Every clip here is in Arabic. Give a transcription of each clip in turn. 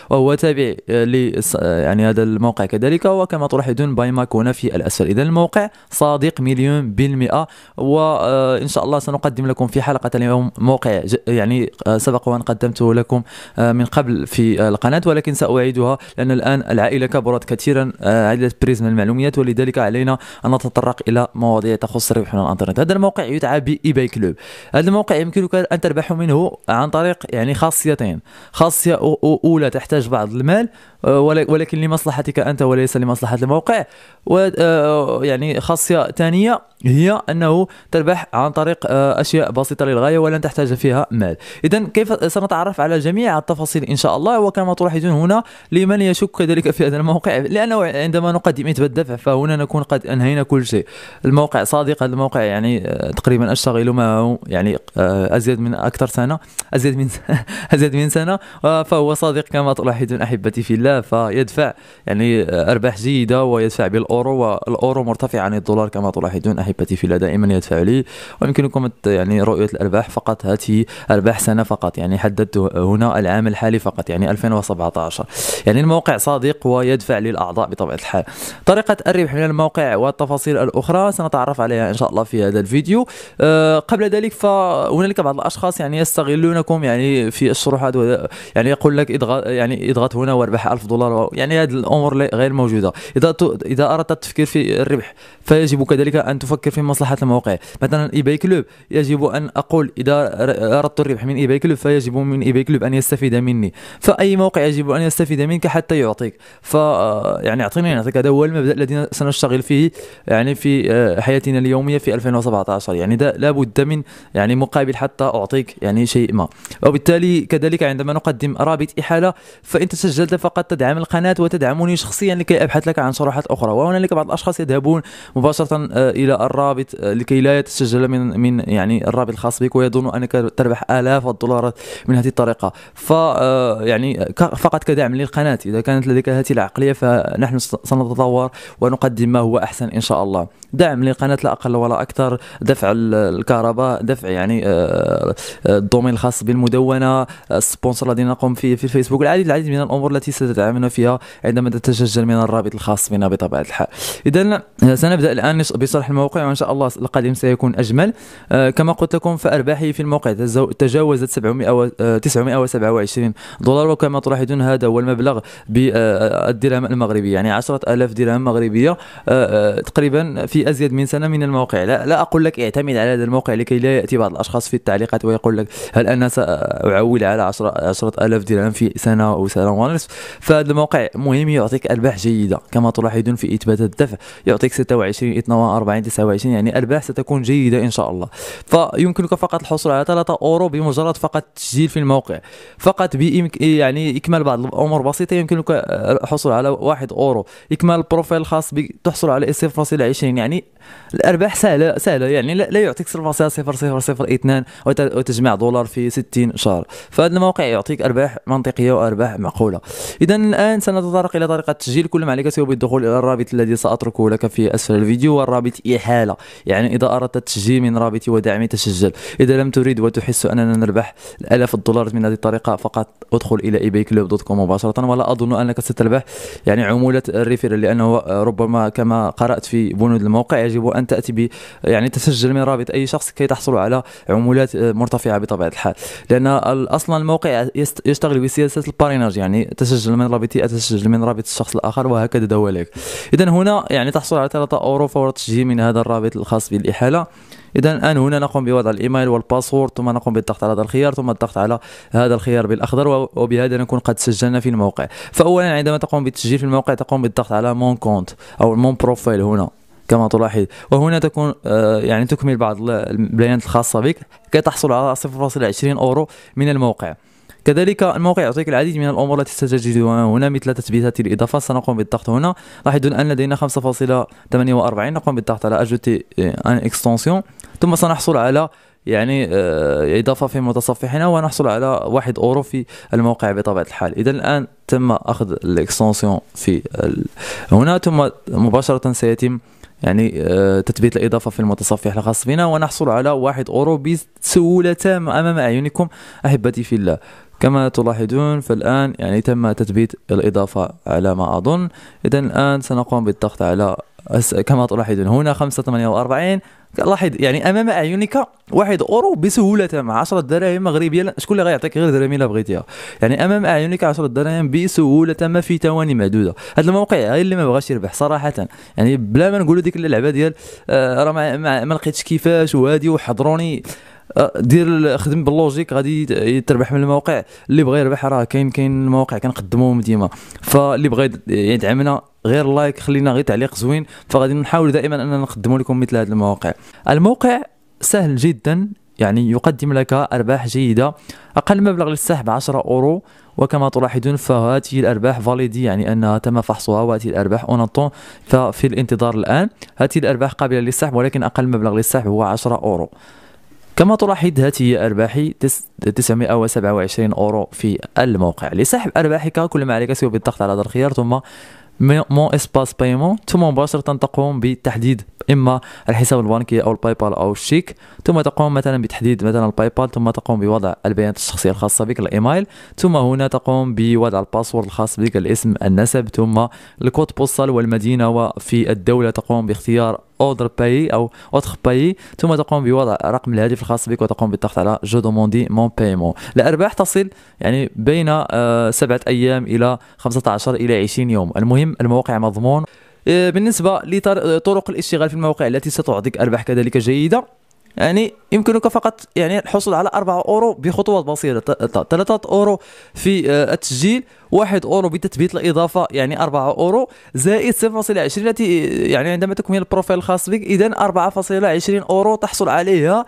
وهو تابع يعني هذا الموقع كذلك. وكما تلاحظون باي ماك هنا في الأسفل. إذا الموقع صادق مليون بالمئة. وإن شاء الله سنقدم لكم في حلقة اليوم موقع يعني سبق وأن قدمته لكم من قبل في القناة، ولكن سأعيدها لأن الآن العائلة كبرت كثيرا، عائلة بريزم المعلومات، ولذلك علينا أن نتطرق إلى مواضيع تخص الربح من الإنترنت. هذا الموقع يدعى بإيباي كلوب. هذا الموقع يمكنك أن تربح منه عن طريق يعني خاصيتين. خاصية أولى تحتاج بعض المال ولكن لمصلحتك أنت وليس لمصلحة الموقع. ويعني خاصية ثانية هي أنه تربح عن طريق أشياء بسيطة للغاية ولن تحتاج فيها مال. إذن كيف سنتعرف على جميع التفاصيل إن شاء الله. وكما تلاحظون هنا لمن يشك كذلك في هذا الموقع، لأنه عندما نقدم إثبات دفع فهنا نكون قد أنهينا كل شيء. الموقع صادق. هذا الموقع يعني تقريبا أشتغل معه يعني أزيد من أكثر سنة، أزيد من سنة، فهو صادق كما تلاحظون أحبتي في الله. فيدفع يعني أرباح جيدة ويدفع بالأورو، والأورو مرتفع عن الدولار كما تلاحظون أحبتي في الله، دائما يدفع لي. ويمكنكم يعني رؤية الأرباح فقط. هذه أرباح سنة فقط، يعني حددت هنا العام الحالي فقط يعني 2017. يعني الموقع صادق ويدفع للأعضاء بطبيعة الحال. طريقة الربح من الموقع والتفاصيل الأخرى سنتعرف عليها إن شاء الله في هذا الفيديو. قبل ذلك فهنالك بعض الأشخاص يعني يستغلونكم يعني في الشروحات، يعني يقول لك اضغط هنا واربح $1000. يعني هذه الأمور غير موجودة. إذا أردت التفكير في الربح فيجب كذلك أن تفكر في مصلحة الموقع. مثلا إيباي كلوب يجب أن أقول إذا أردت الربح من إيباي كلوب فيجب من إيباي كلوب أن يستفيد مني. فأي موقع يجب أن يستفيد منك حتى يعطيك. يعني أعطيك. هذا هو المبدأ الذي سنشتغل فيه يعني في حياتنا اليومية في 2017. يعني لا بد من يعني مقابل حتى أعطيك يعني شيء ما. وبالتالي كذلك عندما نقدم رابط إحالة فإن تسجلت فقط تدعم القناة وتدعمني شخصيا لكي أبحث لك عن شروحات أخرى. وهنالك بعض الأشخاص يذهبون مباشرة إلى الرابط لكي لا يتسجل من يعني الرابط الخاص بك، ويظن أنك تربح آلاف الدولارات من هذه الطريقة. يعني فقط كدعم للقناة. إذا كانت لديك هذه العقلية فنحن سنتطور ونقدم ما هو أحسن إن شاء الله. دعم للقناة لا أقل ولا أكثر، دفع الكهرباء، دفع يعني الدومين الخاص بالمدونة، السبونسر الذي نقوم فيه في الفيسبوك، العديد من الأمور التي ستدعمنا فيها عندما تتسجل من الرابط الخاص بنا بطبيعة الحال. إذن سنبدأ الآن بشرح الموقع وإن شاء الله القادم سيكون أجمل. كما قلت لكم فأرباحي في الموقع تجاوزت $927. وكما تلاحظون هذا هو المبلغ بالدرهم المغربي، يعني 10,000 درهم مغربية تقريبا في أزيد من سنة من الموقع. لا أقول لك اعتمد على هذا الموقع لكي لا يأتي بعض الأشخاص في التعليقات ويقول لك هل أنا سأعول على 10,000 درهم في سنة أو سنة ونصف. فهذا الموقع مهم، يعطيك أرباح جيدة كما تلاحظون في إثبات الدفع، يعطيك 26 42 29، يعني أرباح ستكون جيدة إن شاء الله. فيمكنك فقط الحصول على 3 أورو بمجرد فقط تسجيل في الموقع. فقط يعني إكمال بعض الأمور بسيطة يمكنك الحصول على 1 أورو. إكمال البروفايل الخاص بك تحصل على 0.20. يعني الأرباح سهلة يعني لا يعطيك 0.0002 وتجمع دولار في 60 شهر. فهذا الموقع يعطيك أرباح منطقية وأرباح معقولة. إذا الآن سنتطرق إلى طريقة التسجيل. كل ما عليك هو بالدخول إلى الرابط الذي سأتركه لك في أسفل الفيديو، والرابط إحالة. يعني إذا أردت التسجيل من رابطي ودعمي تسجل. إذا لم تريد وتحس أننا نربح آلاف الدولارات من هذه الطريقة فقط ادخل إلى ebayclub.com مباشرة. ولا أظن أنك ستربح يعني عمولة الريفيرال، لأنه ربما كما قرأت في بنود الموقع يجب أن تأتي يعني تسجل من رابط أي شخص كي تحصل على عمولات مرتفعة بطبيعة الحال، لأن أصلا الموقع يشتغل بسياسة الباريناج. يعني تسجل من رابطي أتسجل من رابط الشخص الآخر وهكذا دواليك. إذن هنا يعني تحصل على 3 أورو فور التسجيل من هذا الرابط الخاص بالإحالة. إذا الآن هنا نقوم بوضع الإيميل والباسورد، ثم نقوم بالضغط على هذا الخيار، ثم الضغط على هذا الخيار بالأخضر، وبهذا نكون قد سجلنا في الموقع. فأولا عندما تقوم بالتسجيل في الموقع تقوم بالضغط على مون كونت أو مون بروفايل هنا كما تلاحظ، وهنا تكون يعني تكمل بعض البيانات الخاصة بك كي تحصل على 0.20 أورو من الموقع. كذلك الموقع يعطيك العديد من الأمور التي ستجدها هنا مثل تثبيتات الإضافة. سنقوم بالضغط هنا، لاحظون أن لدينا 5.48. نقوم بالضغط على أجوتي أن إكستنسيون، ثم سنحصل على يعني إضافة في متصفحنا، ونحصل على 1 أورو في الموقع بطبيعة الحال. إذا الآن تم أخذ الإكستنسيون في هنا، ثم مباشرة سيتم يعني تثبيت الإضافة في المتصفح الخاص بنا، ونحصل على 1 أورو بسهولة تامة أمام أعينكم أحبتي في الله. كما تلاحظون فالآن يعني تم تثبيت الإضافة على ما أظن. إذا الآن سنقوم بالضغط على كما تلاحظون هنا 5.48. لاحظ يعني أمام أعينك 1 أورو بسهولة تامة. 10 دراهم مغربية شكون اللي غيعطيك غير درهم إلا بغيتيها؟ يعني أمام أعينك 10 دراهم بسهولة تامة في ثواني معدودة. هذا الموقع غير اللي ما بغاش يربح صراحة، يعني بلا ما نقولوا ديك اللعبة ديال راه ما لقيتش كيفاش وهادي وحضروني. دير خدم باللوجيك غادي تربح من الموقع. اللي بغى يربح راه كاين المواقع كنقدموهم ديما، فاللي بغى يدعمنا غير لايك خلينا غير تعليق زوين، فغادي نحاول دائما اننا نقدموا لكم مثل هذه المواقع. الموقع سهل جدا، يعني يقدم لك ارباح جيده. اقل مبلغ للسحب 10 اورو، وكما تلاحظون فهذه الارباح فاليدي، يعني انها تم فحصها، وهذه الارباح اونطون ففي الانتظار الان. هذه الارباح قابله للسحب، ولكن اقل مبلغ للسحب هو 10 اورو. كما تلاحظ هذه هي أرباحي 927 أورو في الموقع. لسحب أرباحك كل ما عليك سوى بالضغط على هذا الخيار ثم مون اسباس بايمون، ثم مباشرة تقوم بتحديد إما الحساب البنكي أو الباي بال أو الشيك، ثم تقوم مثلا بتحديد مثلا الباي بال، ثم تقوم بوضع البيانات الشخصية الخاصة بك الإيميل، ثم هنا تقوم بوضع الباسورد الخاص بك، الاسم، النسب، ثم الكود بوستال والمدينة، وفي الدولة تقوم باختيار اوردر باي او اوتر باي، ثم تقوم بوضع رقم الهاتف الخاص بك وتقوم بالضغط على جو دوموندي مون بايمون. الارباح تصل يعني بين 7 ايام الى 15 الى 20 يوم. المهم الموقع مضمون. بالنسبه لطرق الاشتغال في الموقع التي ستعطيك ارباح كذلك جيده، يعني يمكنك فقط يعني الحصول على 4 اورو بخطوات بسيطه. 3 اورو في التسجيل، 1 اورو بتثبيت الاضافه، يعني 4 اورو زائد 0.20 التي يعني عندما تكمل البروفايل الخاص بك، اذا 4.20 اورو تحصل عليها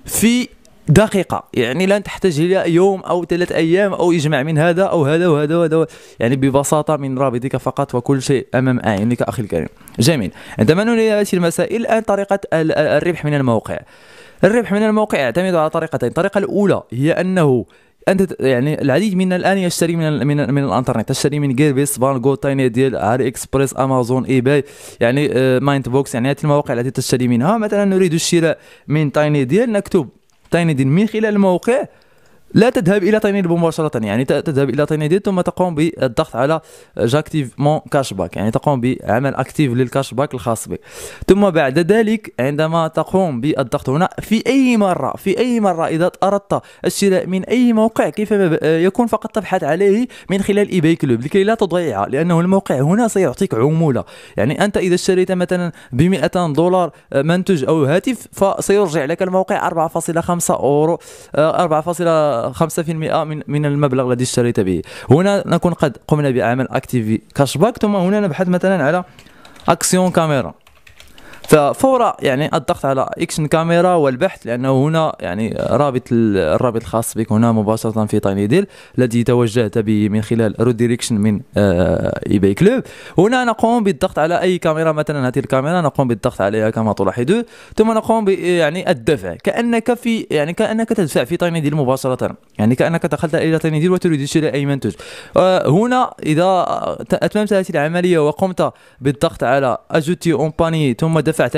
في دقيقة، يعني لن تحتاج إلى يوم أو 3 أيام أو إجماع من هذا أو هذا وهذا وهذا، يعني ببساطة من رابطك فقط، وكل شيء أمام أعينك أخي الكريم. جميل. عندما ننهي هذه المسائل الآن طريقة الربح من الموقع. الربح من الموقع يعتمد على طريقتين. الطريقة الأولى هي أنه انت يعني العديد منا الان يشتري من الانترنت، تشتري من جيربيس، بانغو، تايني ديل، علي اكسبريس، امازون، اي باي، يعني مايند بوكس، يعني هذه المواقع التي تشتري منها. مثلا نريد الشراء من تايني ديل، نكتب تايني ديل من خلال الموقع، لا تذهب الى تايني ديل مباشره، يعني تذهب الى تايني ديل ثم تقوم بالضغط على جاكتيف مون كاش باك، يعني تقوم بعمل اكتيف للكاش باك الخاص بك. ثم بعد ذلك عندما تقوم بالضغط هنا في اي مره اذا اردت الشراء من اي موقع كيفما يكون، فقط تبحث عليه من خلال اي باي كلوب لكي لا تضيعه، لانه الموقع هنا سيعطيك عموله. يعني انت اذا اشتريت مثلا ب $200 منتج او هاتف، فسيرجع لك الموقع 4.5 اورو، 4.5% من المبلغ الذي اشتريت به. هنا نكون قد قمنا بعمل اكتيفي كاش باك، ثم هنا نبحث مثلا على اكسيون كاميرا، ففور يعني الضغط على اكشن كاميرا والبحث، لانه هنا يعني الرابط الخاص بك هنا مباشره في تايني ديل الذي توجهت به من خلال ريديريكشن من اي باي كلوب. هنا نقوم بالضغط على اي كاميرا، مثلا هذه الكاميرا نقوم بالضغط عليها كما تلاحظون، ثم نقوم يعني الدفع كانك تدفع في تايني ديل مباشره، يعني كانك دخلت الى تايني ديل وتريد شراء اي منتج. هنا اذا اتممت هذه العمليه وقمت بالضغط على اجوتي اون باني، ثم دفعت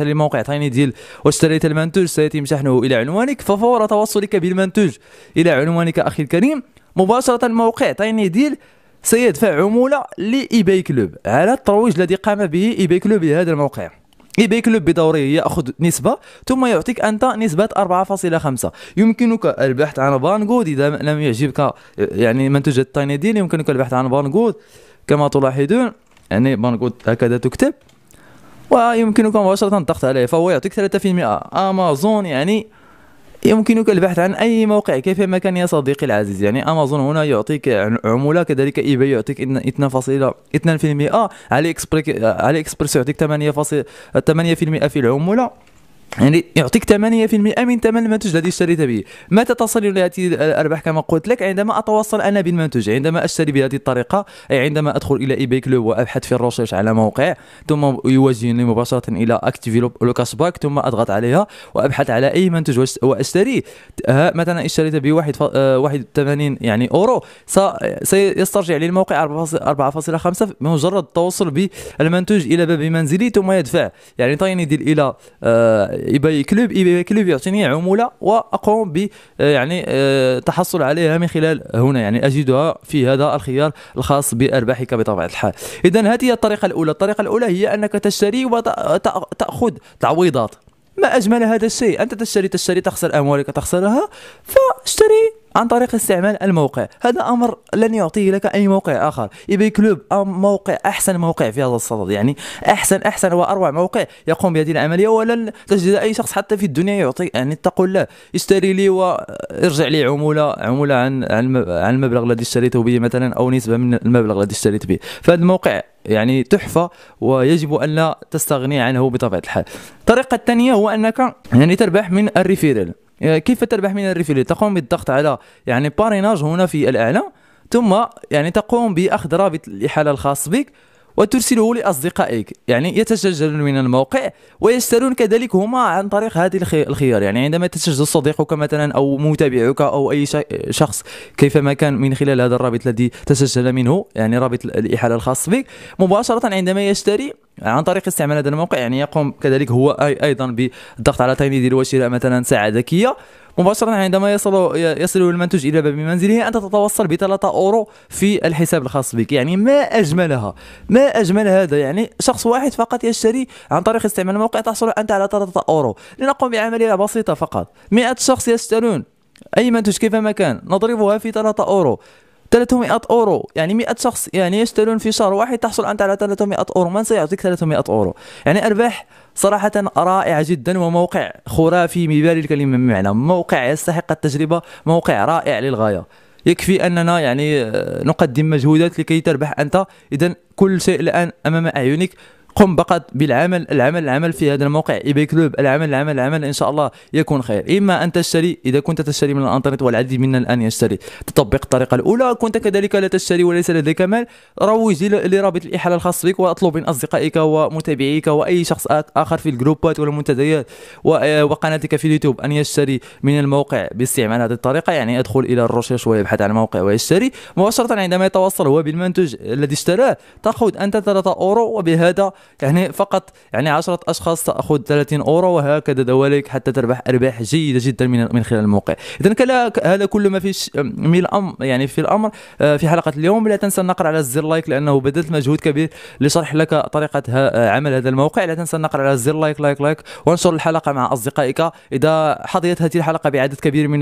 للموقع تايني ديل واشتريت المنتوج، سيتم شحنه الى عنوانك. ففور توصلك بالمنتوج الى عنوانك اخي الكريم، مباشره الموقع تايني ديل سيدفع عموله لاي باي كلوب على الترويج الذي قام به اي باي كلوب لهذا الموقع. اي باي كلوب بدوره ياخذ نسبه، ثم يعطيك انت نسبه 4.5. يمكنك البحث عن بانغود اذا لم يعجبك يعني منتوج تايني ديل، يمكنك البحث عن بانغود كما تلاحظون، يعني بانغود هكذا تكتب ويمكنك مباشرة الضغط عليه، فهو يعطيك 3%. امازون يعني يمكنك البحث عن اي موقع كيفما كان يا صديقي العزيز، يعني امازون هنا يعطيك عمولة، كذلك اي باي يعطيك 2.2%، علي اكسبريس يعطيك 8% في العمولة، يعني يعطيك 8% من ثمن المنتج الذي اشتريت به. متى تصل الى هذه الارباح؟ كما قلت لك عندما اتوصل انا بالمنتج، عندما اشتري بهذه الطريقه، اي عندما ادخل الى اي باي كلوب وابحث في الريسيرش على موقع، ثم يوجهني مباشره الى اكتيفي لو كاش باك، ثم اضغط عليها وابحث على اي منتج واشتريه. مثلا اشتريت ب 81 يعني اورو، سيسترجع لي الموقع 4.5 بمجرد التوصل بالمنتوج الى باب منزلي، ثم يدفع يعني تايني ديل الى اي باي كلوب يعطيني عمولة وأقوم ب يعني تحصل عليها من خلال هنا، يعني أجدها في هذا الخيار الخاص بأرباحك بطبيعة الحال. إذا هذه هي الطريقة الأولى. الطريقة الأولى هي أنك تشتري وتأخذ تعويضات. ما أجمل هذا الشيء، أنت تشتري تخسر أموالك تخسرها، فاشتري عن طريق استعمال الموقع. هذا أمر لن يعطيه لك أي موقع آخر. ايباي كلوب موقع، أحسن موقع في هذا الصدد، يعني أحسن وأروع موقع يقوم بهذه العملية، ولن تجد أي شخص حتى في الدنيا يعطي، يعني تقول له اشتري لي وارجع لي عمولة عن المبلغ الذي اشتريته به مثلا، أو نسبة من المبلغ الذي اشتريت به. فهذا الموقع يعني تحفة، ويجب أن لا تستغني عنه بطبيعة الحال. الطريقة الثانية هو أنك يعني تربح من الريفيرال. كيف تربح من الريفيرال؟ تقوم بالضغط على يعني باريناج هنا في الأعلى، ثم يعني تقوم بأخذ رابط الإحالة الخاص بك وترسله لأصدقائك، يعني يتسجلون من الموقع ويشترون كذلك هما عن طريق هذه الخيار. يعني عندما تسجل صديقك مثلا أو متابعك أو أي شخص كيفما كان من خلال هذا الرابط الذي تسجل منه، يعني رابط الإحالة الخاص بك، مباشرة عندما يشتري عن طريق استعمال هذا الموقع، يعني يقوم كذلك هو أيضا بالضغط على تايني ديال وشراء مثلا ساعة ذكية، مباشرة عندما يصل المنتج إلى باب منزله أنت تتوصل ب3 أورو في الحساب الخاص بك. يعني ما أجملها، ما أجمل هذا. يعني شخص واحد فقط يشتري عن طريق استعمال الموقع، تحصل أنت على 3 أورو. لنقوم بعملية بسيطة فقط، 100 شخص يشترون أي منتج كيفما كان، نضربها في 3 أورو، 300 أورو، يعني 100 شخص يعني يشترون في شهر واحد، تحصل أنت على 300 أورو. من سيعطيك 300 أورو؟ يعني أرباح صراحة رائعة جدا، وموقع خرافي بمعنى الكلمة، بمعنى موقع يستحق التجربة، موقع رائع للغاية. يكفي أننا يعني نقدم مجهودات لكي تربح أنت. إذا كل شيء الآن أمام أعينك، قم فقط بالعمل، العمل في هذا الموقع ايباي كلوب، العمل ان شاء الله يكون خير. اما ان تشتري اذا كنت تشتري من الانترنت، والعديد منا الان يشتري، تطبق الطريقه الاولى. كنت كذلك لا تشتري وليس لديك مال، روج لرابط الاحاله الخاص بك، واطلب من اصدقائك ومتابعيك واي شخص اخر في الجروبات والمنتديات وقناتك في اليوتيوب ان يشتري من الموقع باستعمال هذه الطريقه. يعني يدخل الى الريسيرش ويبحث عن الموقع ويشتري مباشره. عندما يتوصل هو بالمنتج الذي اشتراه، تاخذ انت 3 أورو، وبهذا يعني فقط يعني 10 أشخاص تأخذ 30 أورو، وهكذا دواليك حتى تربح أرباح جيدة جدا من خلال الموقع. إذا هذا كل ما في من الأمر، يعني في الأمر في حلقة اليوم. لا تنسى النقر على زر لايك، لأنه بذلت مجهود كبير لشرح لك طريقة عمل هذا الموقع. لا تنسى النقر على زر لايك، وانشر الحلقة مع أصدقائك. إذا حظيت هذه الحلقة بعدد كبير من